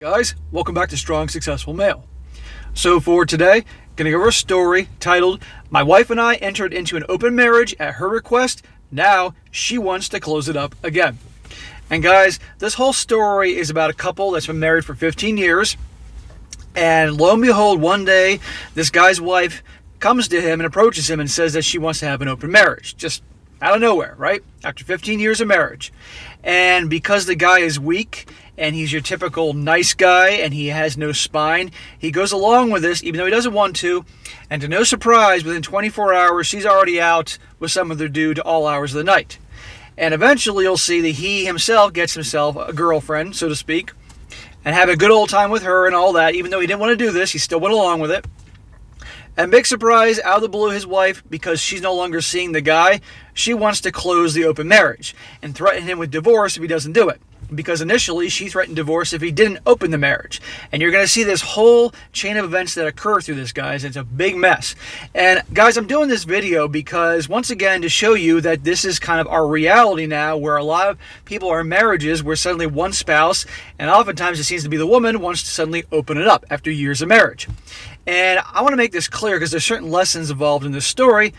Guys, welcome back to Strong Successful Male. So for today, gonna give her a story titled, My Wife and I Entered into an Open Marriage at Her Request. Now she wants to close it up again. And guys, this whole story is about a couple that's been married for 15 years. And lo and behold, one day, this guy's wife comes to him and approaches him and says that she wants to have an open marriage. Just out of nowhere, right? After 15 years of marriage. And because the guy is weak and he's your typical nice guy and he has no spine, he goes along with this even though he doesn't want to. And to no surprise, within 24 hours, she's already out with some other dude all hours of the night. And eventually you'll see that he himself gets himself a girlfriend, so to speak, and have a good old time with her and all that. Even though he didn't want to do this, he still went along with it. And big surprise, out of the blue, his wife, because she's no longer seeing the guy, she wants to close the open marriage and threaten him with divorce if he doesn't do it. Because initially, she threatened divorce if he didn't open the marriage. And you're going to see this whole chain of events that occur through this, guys. It's a big mess. And guys, I'm doing this video because, once again, to show you that this is kind of our reality now, where a lot of people are in marriages where suddenly one spouse, and oftentimes it seems to be the woman, wants to suddenly open it up after years of marriage. And I want to make this clear because there's certain lessons involved in this story.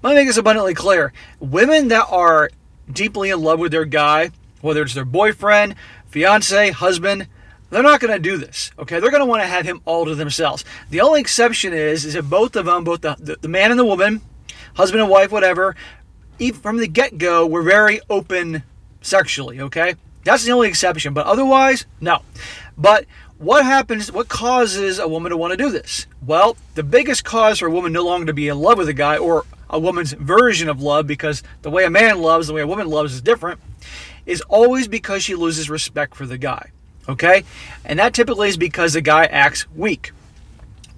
Let me make this abundantly clear. Women that are deeply in love with their guy, whether it's their boyfriend, fiance, husband, they're not going to do this, okay? They're going to want to have him all to themselves. The only exception is if both of them, both the man and the woman, husband and wife, whatever, even from the get-go, were very open sexually, okay? That's the only exception, but otherwise, no. But what happens, what causes a woman to want to do this? Well, the biggest cause for a woman no longer to be in love with a guy, or a woman's version of love, because the way a man loves, the way a woman loves is different, is always because she loses respect for the guy, okay? And that typically is because the guy acts weak.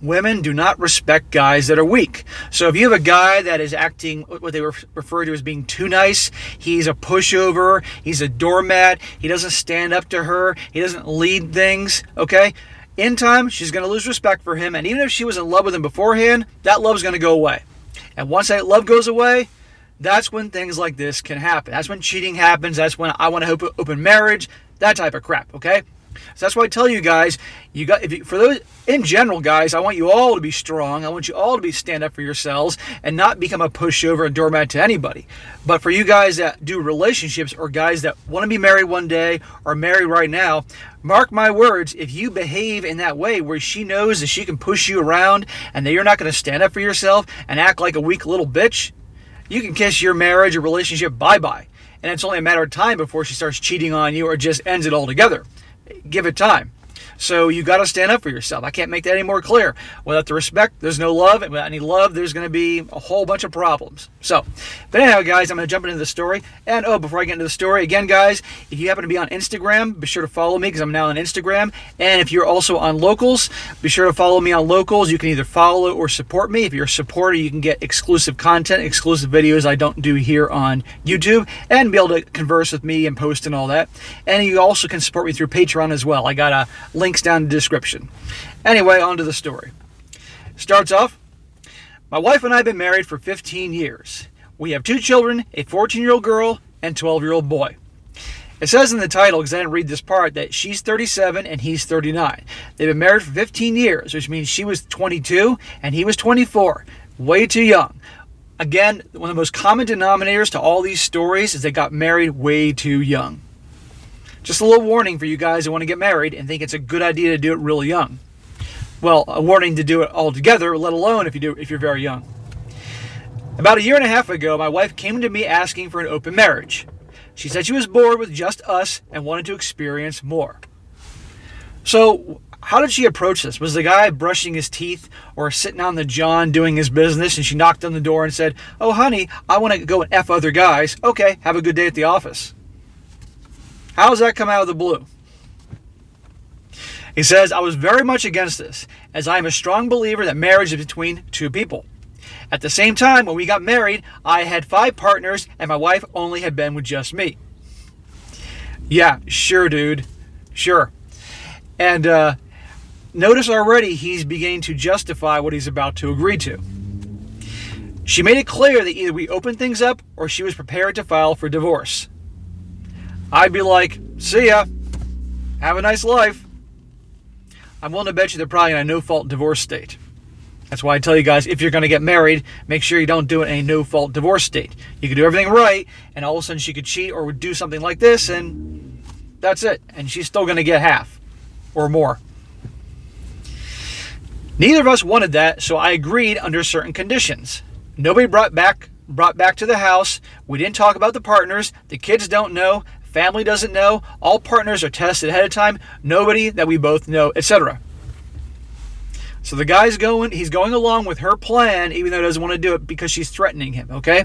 Women do not respect guys that are weak. So if you have a guy that is acting what they refer to as being too nice, he's a pushover, he's a doormat, he doesn't stand up to her, he doesn't lead things, okay? In time, she's going to lose respect for him, and even if she was in love with him beforehand, that love's going to go away. And once that love goes away, that's when things like this can happen. That's when cheating happens. That's when I want to open marriage, that type of crap, okay? So that's why I tell you guys, for those in general, guys, I want you all to be strong. I want you all to stand up for yourselves and not become a pushover and doormat to anybody. But for you guys that do relationships, or guys that want to be married one day or married right now, mark my words, if you behave in that way where she knows that she can push you around and that you're not going to stand up for yourself and act like a weak little bitch, you can kiss your marriage or relationship bye-bye. And it's only a matter of time before she starts cheating on you or just ends it altogether. Give it time. So you got to stand up for yourself. I can't make that any more clear. Without the respect, there's no love. And without any love, there's going to be a whole bunch of problems. But anyhow, guys, I'm going to jump into the story. And before I get into the story, again, guys, if you happen to be on Instagram, be sure to follow me because I'm now on Instagram. And if you're also on Locals, be sure to follow me on Locals. You can either follow or support me. If you're a supporter, you can get exclusive content, exclusive videos I don't do here on YouTube, and be able to converse with me and post and all that. And you also can support me through Patreon as well. I got links down in the description. Anyway, on to the story. Starts off, my wife and I have been married for 15 years. We have 2 children, a 14-year-old girl and 12-year-old boy. It says in the title, because I didn't read this part, that she's 37 and he's 39. They've been married for 15 years, which means she was 22 and he was 24. Way too young. Again, one of the most common denominators to all these stories is they got married way too young. Just a little warning for you guys who want to get married and think it's a good idea to do it really young. Well, a warning to do it all together, let alone if you're very young. About a year and a half ago, my wife came to me asking for an open marriage. She said she was bored with just us and wanted to experience more. So, how did she approach this? Was the guy brushing his teeth or sitting on the john doing his business, and she knocked on the door and said, "Oh, honey, I want to go and F other guys. Okay, have a good day at the office." How does that come out of the blue? He says, "I was very much against this, as I am a strong believer that marriage is between 2 people. At the same time, when we got married, I had 5 partners, and my wife only had been with just me." Yeah, sure, dude. Sure. And notice already he's beginning to justify what he's about to agree to. She made it clear that either we opened things up or she was prepared to file for divorce. I'd be like, "See ya. Have a nice life." I'm willing to bet you they're probably in a no-fault divorce state. That's why I tell you guys, if you're going to get married, make sure you don't do it in a no-fault divorce state. You could do everything right, and all of a sudden she could cheat or would do something like this, and that's it. And she's still going to get half or more. Neither of us wanted that, so I agreed under certain conditions. Nobody brought back to the house. We didn't talk about the partners. The kids don't know. Family doesn't know. All partners are tested ahead of time. Nobody that we both know, etc. So the guy's he's going along with her plan, even though he doesn't want to do it because she's threatening him, okay?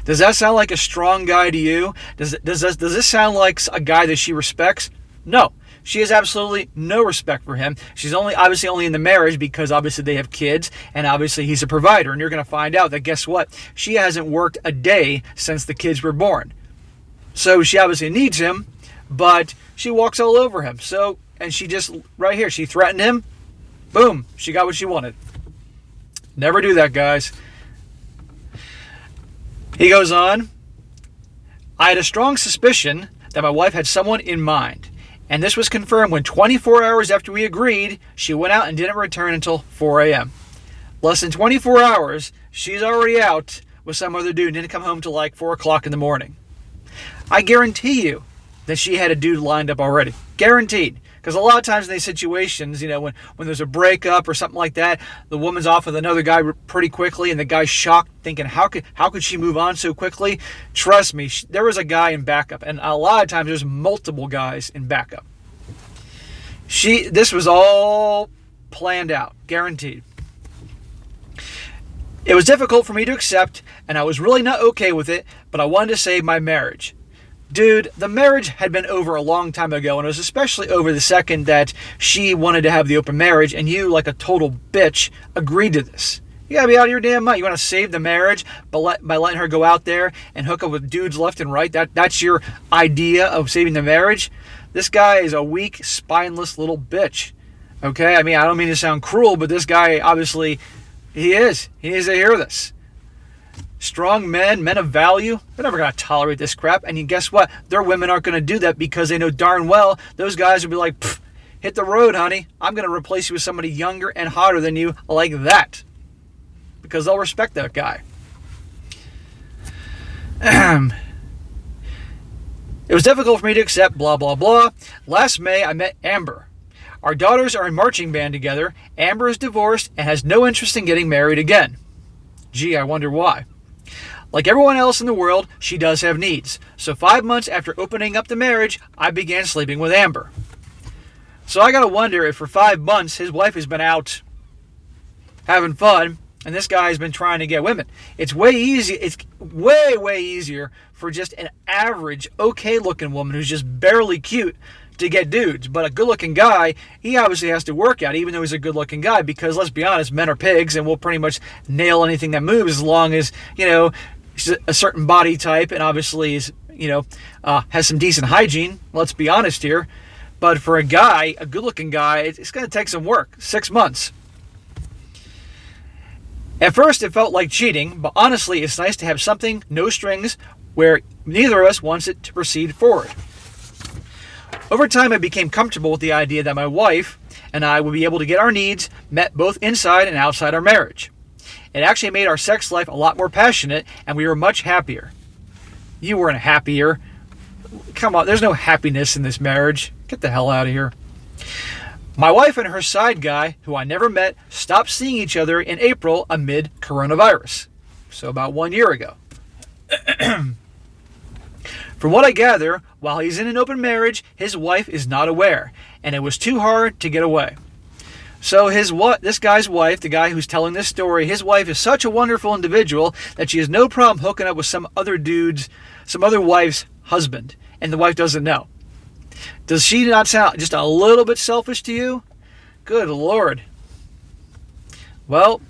Does that sound like a strong guy to you? Does this sound like a guy that she respects? No. She has absolutely no respect for him. She's obviously only in the marriage because obviously they have kids, and obviously he's a provider. And you're going to find out that, guess what? She hasn't worked a day since the kids were born. So she obviously needs him, but she walks all over him. And she just, right here, she threatened him. Boom, she got what she wanted. Never do that, guys. He goes on, I had a strong suspicion that my wife had someone in mind. And this was confirmed when 24 hours after we agreed, she went out and didn't return until 4 a.m. Less than 24 hours, she's already out with some other dude and didn't come home till like 4 o'clock in the morning. I guarantee you that she had a dude lined up already. Guaranteed. Because a lot of times in these situations, when there's a breakup or something like that, the woman's off with another guy pretty quickly, and the guy's shocked, thinking, how could she move on so quickly? Trust me, there was a guy in backup, and a lot of times there's multiple guys in backup. This was all planned out, guaranteed. It was difficult for me to accept, and I was really not okay with it, but I wanted to save my marriage. Dude, the marriage had been over a long time ago, and it was especially over the second that she wanted to have the open marriage, and you, like a total bitch, agreed to this. You gotta be out of your damn mind. You want to save the marriage by letting her go out there and hook up with dudes left and right? That's your idea of saving the marriage? This guy is a weak, spineless little bitch. Okay? I mean, I don't mean to sound cruel, but this guy, obviously, he is. He needs to hear this. Strong men of value, they're never going to tolerate this crap. And guess what? Their women aren't going to do that because they know darn well those guys will be like, hit the road, honey. I'm going to replace you with somebody younger and hotter than you like that. Because they'll respect that guy. It was difficult for me to accept, blah, blah, blah. Last May, I met Amber. Our daughters are in marching band together. Amber is divorced and has no interest in getting married again. Gee, I wonder why. Like everyone else in the world, she does have needs. So 5 months after opening up the marriage, I began sleeping with Amber. So I gotta wonder if for 5 months his wife has been out having fun and this guy has been trying to get women. It's way easy. It's way easier for just an average, okay-looking woman who's just barely cute to get dudes. But a good-looking guy, he obviously has to work out, even though he's a good-looking guy, because let's be honest, men are pigs and will pretty much nail anything that moves as long as, he's a certain body type and obviously is, has some decent hygiene. Let's be honest here. But for a guy, a good-looking guy, it's going to take some work. 6 months. At first, it felt like cheating, but honestly, it's nice to have something, no strings, where neither of us wants it to proceed forward. Over time, I became comfortable with the idea that my wife and I would be able to get our needs met both inside and outside our marriage. It actually made our sex life a lot more passionate, and we were much happier. You weren't happier. Come on, there's no happiness in this marriage. Get the hell out of here. My wife and her side guy, who I never met, stopped seeing each other in April amid coronavirus. So about 1 year ago. From what I gather, while he's in an open marriage, his wife is not aware, and it was too hard to get away. So this guy's wife, the guy who's telling this story, his wife is such a wonderful individual that she has no problem hooking up with some other wife's husband, and the wife doesn't know. Does she not sound just a little bit selfish to you? Good Lord. Well,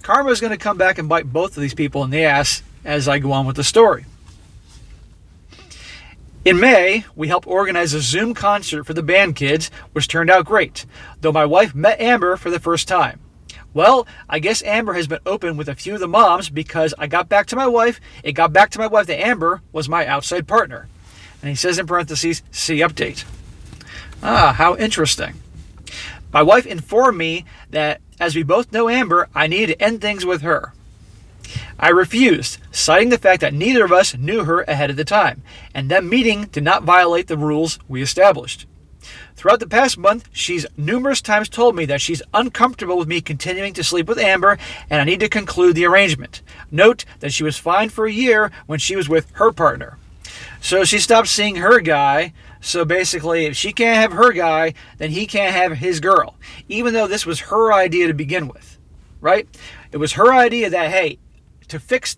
karma is going to come back and bite both of these people in the ass as I go on with the story. In May, we helped organize a Zoom concert for the band kids, which turned out great, though my wife met Amber for the first time. Well, I guess Amber has been open with a few of the moms because it got back to my wife that Amber was my outside partner. And he says in parentheses, see update. Ah, how interesting. My wife informed me that, as we both know Amber, I needed to end things with her. I refused, citing the fact that neither of us knew her ahead of the time, and them meeting did not violate the rules we established. Throughout the past month, she's numerous times told me that she's uncomfortable with me continuing to sleep with Amber, and I need to conclude the arrangement. Note that she was fine for a year when she was with her partner. So she stopped seeing her guy. So basically, if she can't have her guy, then he can't have his girl, even though this was her idea to begin with, right? It was her idea that, hey, to fix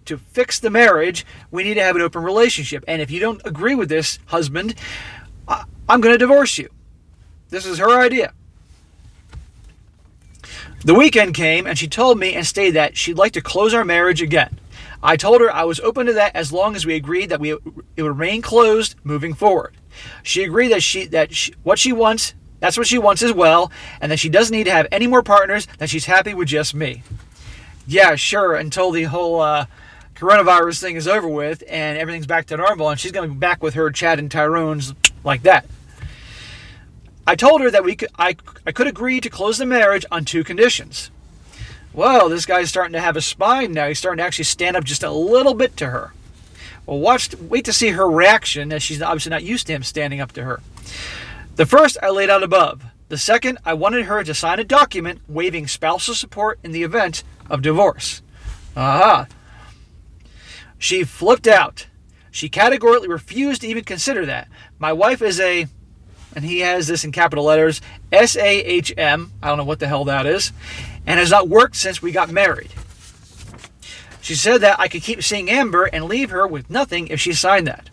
the marriage, we need to have an open relationship. And if you don't agree with this, husband, I'm going to divorce you. This is her idea. The weekend came, and she told me and stated that she'd like to close our marriage again. I told her I was open to that as long as we agreed that it would remain closed moving forward. She agreed that what she wants, that's what she wants as well, and that she doesn't need to have any more partners, that she's happy with just me. Yeah, sure, until the whole coronavirus thing is over with and everything's back to normal, and she's going to be back with her Chad and Tyrone's like that. I told her that I could agree to close the marriage on 2 conditions. Well, this guy's starting to have a spine now. He's starting to actually stand up just a little bit to her. Well, wait to see her reaction, as she's obviously not used to him standing up to her. The first I laid out above. The second, I wanted her to sign a document waiving spousal support in the event of divorce. Aha. She flipped out. She categorically refused to even consider that. My wife is and he has this in capital letters, SAHM, I don't know what the hell that is, and has not worked since we got married. She said that I could keep seeing Amber and leave her with nothing if she signed that.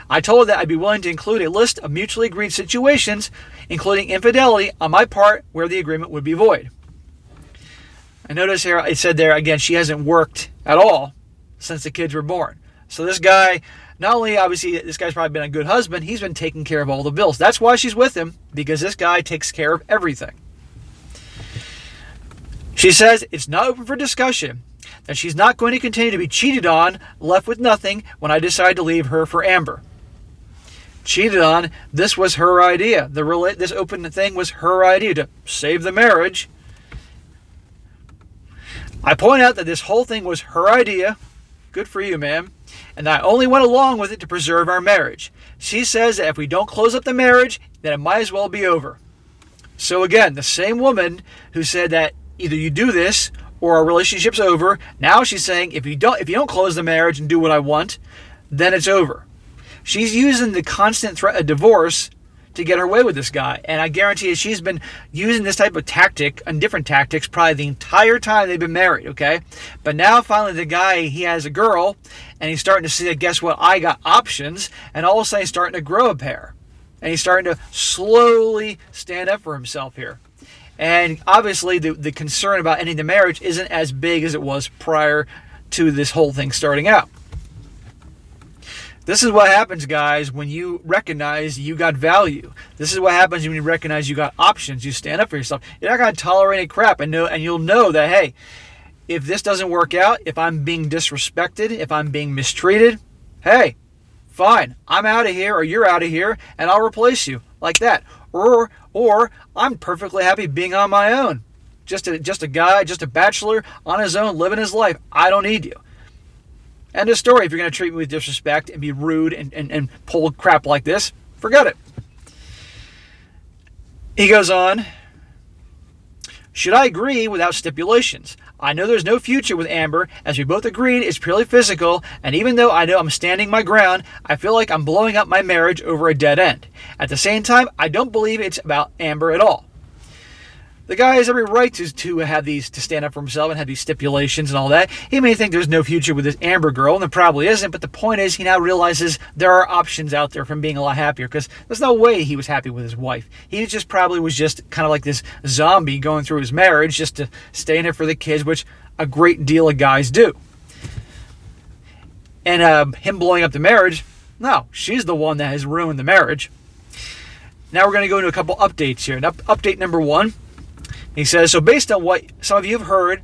I told her that I'd be willing to include a list of mutually agreed situations, including infidelity on my part, where the agreement would be void. I notice here it said there again, she hasn't worked at all since the kids were born. So this guy, not only obviously this guy's probably been a good husband, he's been taking care of all the bills. That's why she's with him, because this guy takes care of everything. She says it's not open for discussion, that she's not going to continue to be cheated on, left with nothing when I decide to leave her for Amber. Cheated on, this was her idea. This open thing was her idea to save the marriage. I point out that this whole thing was her idea. Good for you, ma'am. And I only went along with it to preserve our marriage. She says that if we don't close up the marriage, then it might as well be over. So again, the same woman who said that either you do this or our relationship's over, now she's saying if you don't close the marriage and do what I want, then it's over. She's using the constant threat of divorce to get her way with this guy. And I guarantee you she's been using this type of tactic and different tactics probably the entire time they've been married, okay? But now finally the guy, he has a girl, and he's starting to see that, guess what, I got options, and all of a sudden he's starting to grow a pair. And he's starting to slowly stand up for himself here. And obviously the concern about ending the marriage isn't as big as it was prior to this whole thing starting out. This is what happens, guys, when you recognize you got value. This is what happens when you recognize you got options. You stand up for yourself. You're not going to tolerate any crap, and you'll know that, hey, if this doesn't work out, if I'm being disrespected, if I'm being mistreated, hey, fine, I'm out of here, or you're out of here, and I'll replace you like that. Or I'm perfectly happy being on my own. Just a guy, just a bachelor on his own, living his life. I don't need you. End of story. If you're going to treat me with disrespect and be rude and pull crap like this, forget it. He goes on, should I agree without stipulations? I know there's no future with Amber, as we both agreed it's purely physical, and even though I know I'm standing my ground, I feel like I'm blowing up my marriage over a dead end. At the same time, I don't believe it's about Amber at all. The guy has every right to have these, to stand up for himself and have these stipulations and all that. He may think there's no future with this Amber girl, and there probably isn't, but the point is he now realizes there are options out there from being a lot happier, because there's no way he was happy with his wife. He just probably was just kind of like this zombie going through his marriage just to stay in it for the kids, which a great deal of guys do. And him blowing up the marriage, no, she's the one that has ruined the marriage. Now we're going to go into a couple updates here. Update number 1. He says, so based on what some of you have heard,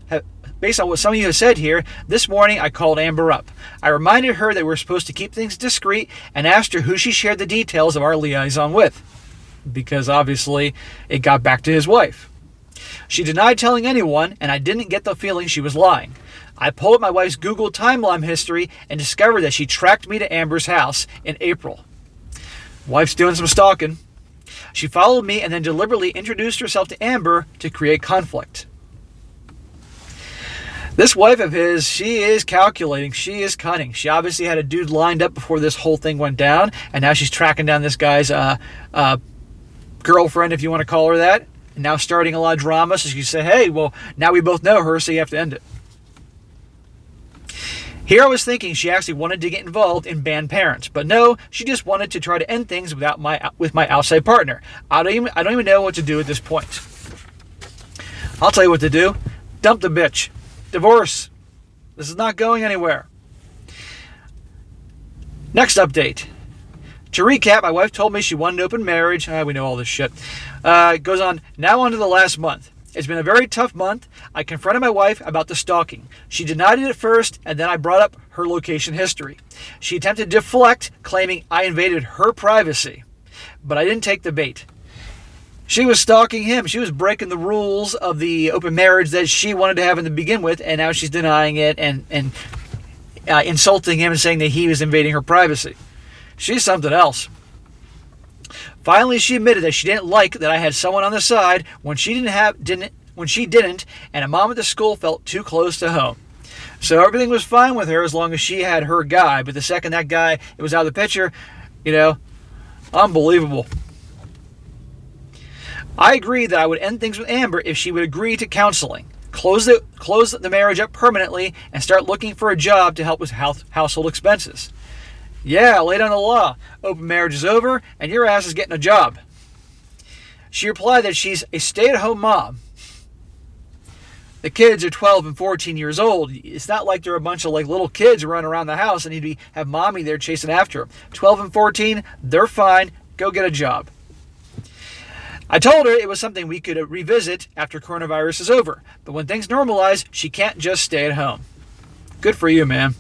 based on what some of you have said here, this morning I called Amber up. I reminded her that we're supposed to keep things discreet and asked her who she shared the details of our liaison with, because obviously it got back to his wife. She denied telling anyone, and I didn't get the feeling she was lying. I pulled up my wife's Google timeline history and discovered that she tracked me to Amber's house in April. Wife's doing some stalking. She followed me and then deliberately introduced herself to Amber to create conflict. This wife of his, she is calculating. She is cunning. She obviously had a dude lined up before this whole thing went down, and now she's tracking down this guy's girlfriend, if you want to call her that, and now starting a lot of drama. So she said, hey, well, now we both know her, so you have to end it. Here I was thinking she actually wanted to get involved in band parents, but no, she just wanted to try to end things with my outside partner. I don't even know what to do at this point. I'll tell you what to do. Dump the bitch. Divorce. This is not going anywhere. Next update. To recap, my wife told me she wanted an open marriage. We know all this shit. It goes on. Now on to the last month. It's been a very tough month. I confronted my wife about the stalking. She denied it at first, and then I brought up her location history. She attempted to deflect, claiming I invaded her privacy. But I didn't take the bait. She was stalking him. She was breaking the rules of the open marriage that she wanted to have in the begin with, and now she's denying it and insulting him and saying that he was invading her privacy. She's something else. Finally, she admitted that she didn't like that I had someone on the side when she didn't, and a mom at the school felt too close to home. So everything was fine with her as long as she had her guy, but the second that guy was out of the picture, unbelievable. I agreed that I would end things with Amber if she would agree to counseling, close the marriage up permanently, and start looking for a job to help with household expenses. Yeah, lay down the law. Open marriage is over, and your ass is getting a job. She replied that she's a stay-at-home mom. The kids are 12 and 14 years old. It's not like they're a bunch of little kids running around the house and he'd have mommy there chasing after them. 12 and 14, they're fine. Go get a job. I told her it was something we could revisit after coronavirus is over. But when things normalize, she can't just stay at home. Good for you, man.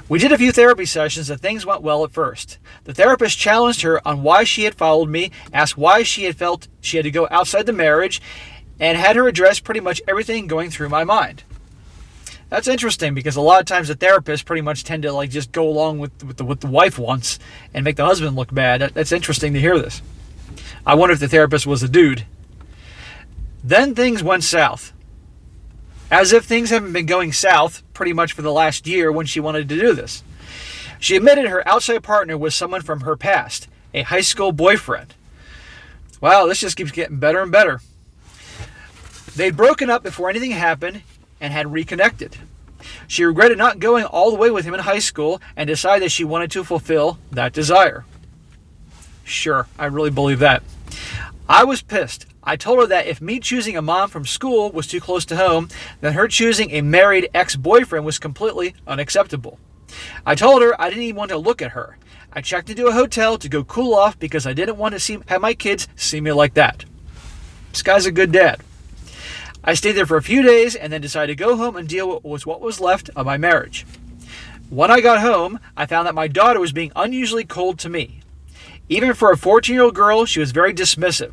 We did a few therapy sessions and things went well at first. The therapist challenged her on why she had followed me, asked why she had felt she had to go outside the marriage, and had her address pretty much everything going through my mind. That's interesting because a lot of times the therapists pretty much tend to just go along with what the wife wants and make the husband look bad. That's interesting to hear this. I wonder if the therapist was a dude. Then things went south. As if things haven't been going south pretty much for the last year when she wanted to do this. She admitted her outside partner was someone from her past, a high school boyfriend. Wow, this just keeps getting better and better. They'd broken up before anything happened and had reconnected. She regretted not going all the way with him in high school and decided that she wanted to fulfill that desire. Sure, I really believe that. I was pissed. I told her that if me choosing a mom from school was too close to home, then her choosing a married ex-boyfriend was completely unacceptable. I told her I didn't even want to look at her. I checked into a hotel to go cool off because I didn't want to have my kids see me like that. This guy's a good dad. I stayed there for a few days and then decided to go home and deal with what was left of my marriage. When I got home, I found that my daughter was being unusually cold to me. Even for a 14-year-old girl, she was very dismissive.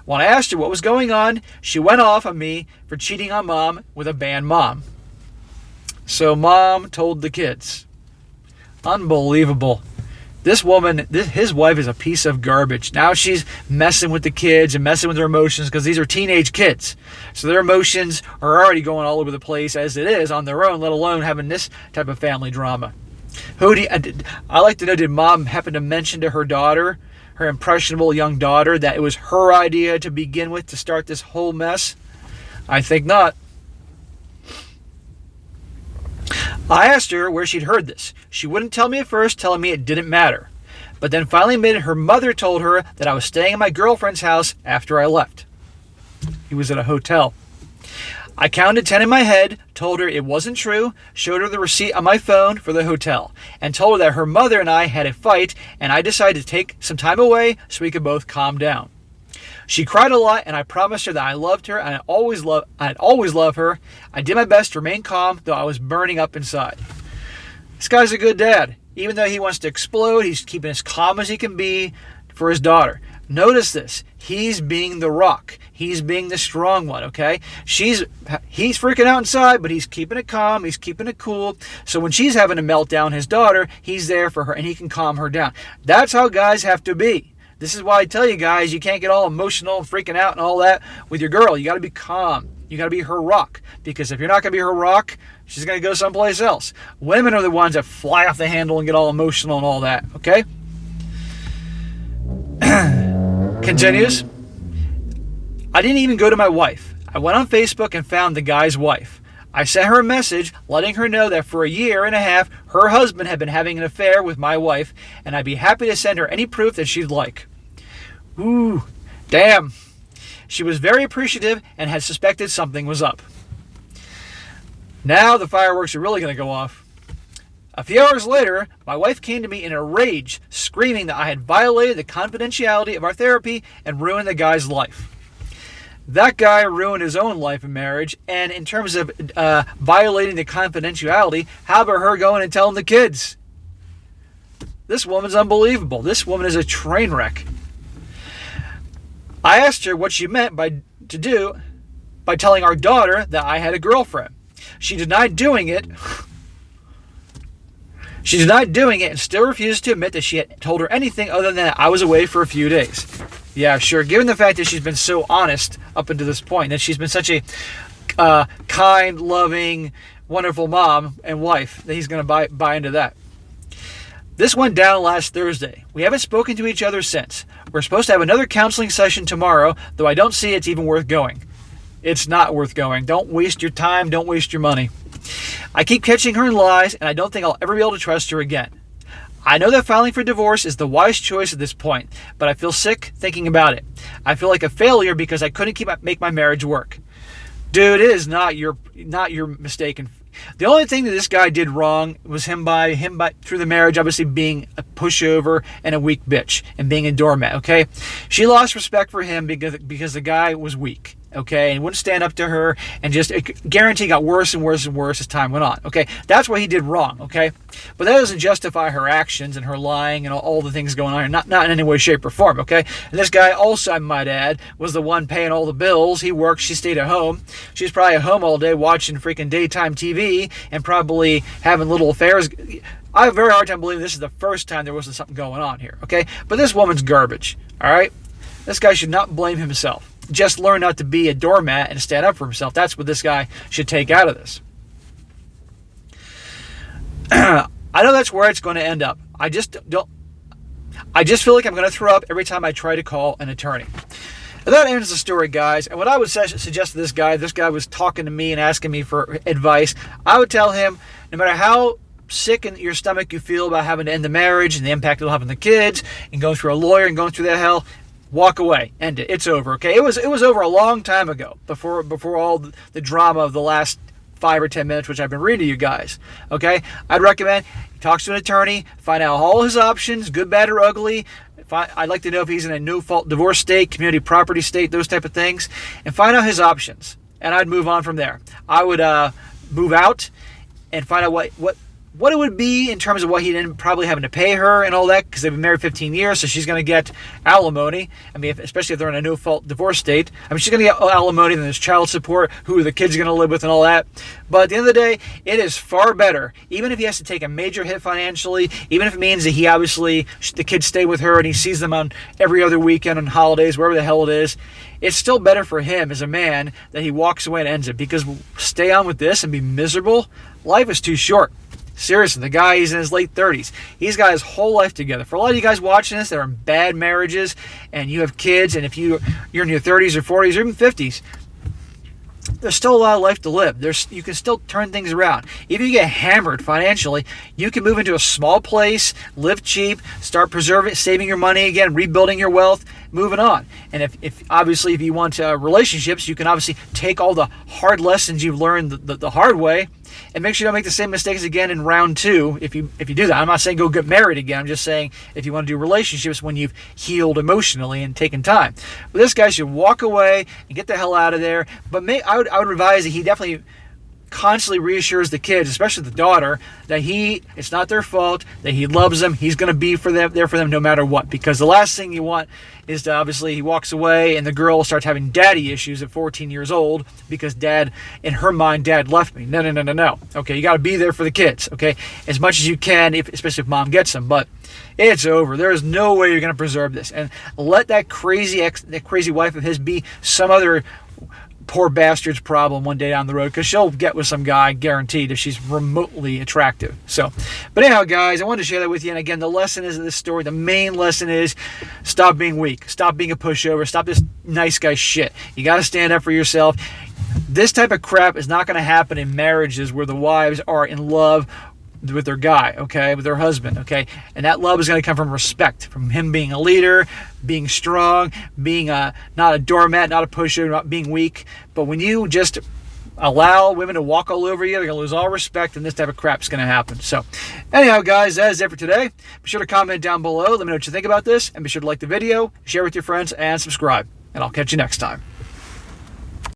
When I asked her what was going on, she went off on me for cheating on mom with a band mom. So mom told the kids. Unbelievable. This woman, his wife is a piece of garbage. Now she's messing with the kids and messing with their emotions because these are teenage kids. So their emotions are already going all over the place as it is on their own, let alone having this type of family drama. I like to know, did mom happen to mention to her daughter, her impressionable young daughter, that it was her idea to begin with to start this whole mess? I think not. I asked her where she'd heard this. She wouldn't tell me at first, telling me it didn't matter. But then finally admitted her mother told her that I was staying at my girlfriend's house after I left. He was at a hotel. I counted 10 in my head, told her it wasn't true, showed her the receipt on my phone for the hotel, and told her that her mother and I had a fight, and I decided to take some time away so we could both calm down. She cried a lot, and I promised her that I loved her and I'd always love her. I did my best to remain calm, though I was burning up inside. This guy's a good dad. Even though he wants to explode, he's keeping as calm as he can be for his daughter. Notice this. He's being the rock. He's being the strong one, okay? He's freaking out inside, but he's keeping it calm. He's keeping it cool. So when she's having a meltdown, his daughter, he's there for her, and he can calm her down. That's how guys have to be. This is why I tell you guys, you can't get all emotional and freaking out and all that with your girl. You got to be calm. You got to be her rock. Because if you're not going to be her rock, she's going to go someplace else. Women are the ones that fly off the handle and get all emotional and all that, okay? Continues. I didn't even go to my wife. I went on Facebook and found the guy's wife. I sent her a message letting her know that for a year and a half, her husband had been having an affair with my wife, and I'd be happy to send her any proof that she'd like. Ooh, damn. She was very appreciative and had suspected something was up. Now the fireworks are really going to go off. A few hours later, my wife came to me in a rage, screaming that I had violated the confidentiality of our therapy and ruined the guy's life. That guy ruined his own life and marriage, and in terms of violating the confidentiality, how about her going and telling the kids? This woman's unbelievable. This woman is a train wreck. I asked her what she meant by telling our daughter that I had a girlfriend. She denied doing it. She denied doing it and still refused to admit that she had told her anything other than that I was away for a few days. Yeah, sure. Given the fact that she's been so honest up until this point, that she's been such a kind, loving, wonderful mom and wife, that he's going to buy into that. This went down last Thursday. We haven't spoken to each other since. We're supposed to have another counseling session tomorrow, though I don't see it's even worth going. It's not worth going. Don't waste your time. Don't waste your money. I keep catching her in lies, and I don't think I'll ever be able to trust her again. I know that filing for divorce is the wise choice at this point, but I feel sick thinking about it. I feel like a failure because I couldn't make my marriage work. Dude, it is not your mistake. The only thing that this guy did wrong was him through the marriage, obviously being a pushover and a weak bitch and being a doormat. Okay, she lost respect for him because the guy was weak. Okay, and wouldn't stand up to her, and just guarantee got worse and worse and worse as time went on. Okay, that's what he did wrong. Okay, but that doesn't justify her actions and her lying and all the things going on. Not in any way, shape, or form. Okay, and this guy also, I might add, was the one paying all the bills. He worked, she stayed at home. She's probably at home all day watching freaking daytime TV and probably having little affairs. I have a very hard time believing this is the first time there wasn't something going on here. Okay, but this woman's garbage. All right, this guy should not blame himself. Just learn not to be a doormat and stand up for himself. That's what this guy should take out of this. I know that's where it's going to end up. I just feel like I'm going to throw up every time I try to call an attorney. And that ends the story, guys. And what I would suggest to this guy was talking to me and asking me for advice. I would tell him, no matter how sick in your stomach you feel about having to end the marriage and the impact it'll have on the kids and going through a lawyer and going through that hell, walk away. End it. It's over. Okay. It was over a long time ago, before all the drama of the last 5 or 10 minutes, which I've been reading to you guys. Okay. I'd recommend he talks to an attorney, find out all his options, good, bad, or ugly. I'd like to know if he's in a no-fault divorce state, community property state, those type of things, and find out his options. And I'd move on from there. I would move out and find out what it would be in terms of what he'd end up probably having to pay her and all that, because they've been married 15 years, so she's going to get alimony. I mean, especially if they're in a no-fault divorce state. I mean, she's going to get alimony, then there's child support, who the kid's going to live with and all that. But at the end of the day, it is far better, even if he has to take a major hit financially, even if it means that he obviously, the kids stay with her and he sees them on every other weekend on holidays, wherever the hell it is. It's still better for him as a man that he walks away and ends it, because stay on with this and be miserable, life is too short. Seriously, the guy, he's in his late 30s. He's got his whole life together. For a lot of you guys watching this that are in bad marriages and you have kids, and if you're in your 30s or 40s or even 50s, there's still a lot of life to live. You can still turn things around. Even if you get hammered financially, you can move into a small place, live cheap, start saving your money again, rebuilding your wealth, moving on. And if you want relationships, you can obviously take all the hard lessons you've learned the hard way, and make sure you don't make the same mistakes again in round 2 if you do that. I'm not saying go get married again. I'm just saying if you want to do relationships when you've healed emotionally and taken time. But this guy should walk away and get the hell out of there. But I would advise that he definitely constantly reassures the kids, especially the daughter, that it's not their fault, that he loves them, he's going to be there for them no matter what. Because the last thing you want is to, obviously, he walks away and the girl starts having daddy issues at 14 years old because in her mind, dad left me. No. Okay, you got to be there for the kids, okay, as much as you can, especially if mom gets them. But it's over. There is no way you're going to preserve this. And let that crazy wife of his be some other poor bastard's problem one day down the road, because she'll get with some guy, guaranteed, if she's remotely attractive. So, but anyhow, guys, I wanted to share that with you. And again, the lesson is in this story, the main lesson is stop being weak, stop being a pushover, stop this nice guy shit. You got to stand up for yourself. This type of crap is not going to happen in marriages where the wives are in love with their guy, okay, with their husband, okay, and that love is going to come from respect, from him being a leader, being strong, being not a doormat, not a pusher, not being weak. But when you just allow women to walk all over you, they're going to lose all respect, and this type of crap is going to happen. So anyhow, guys, that is it for today. Be sure to comment down below, let me know what you think about this, and be sure to like the video, share with your friends, and subscribe, and I'll catch you next time.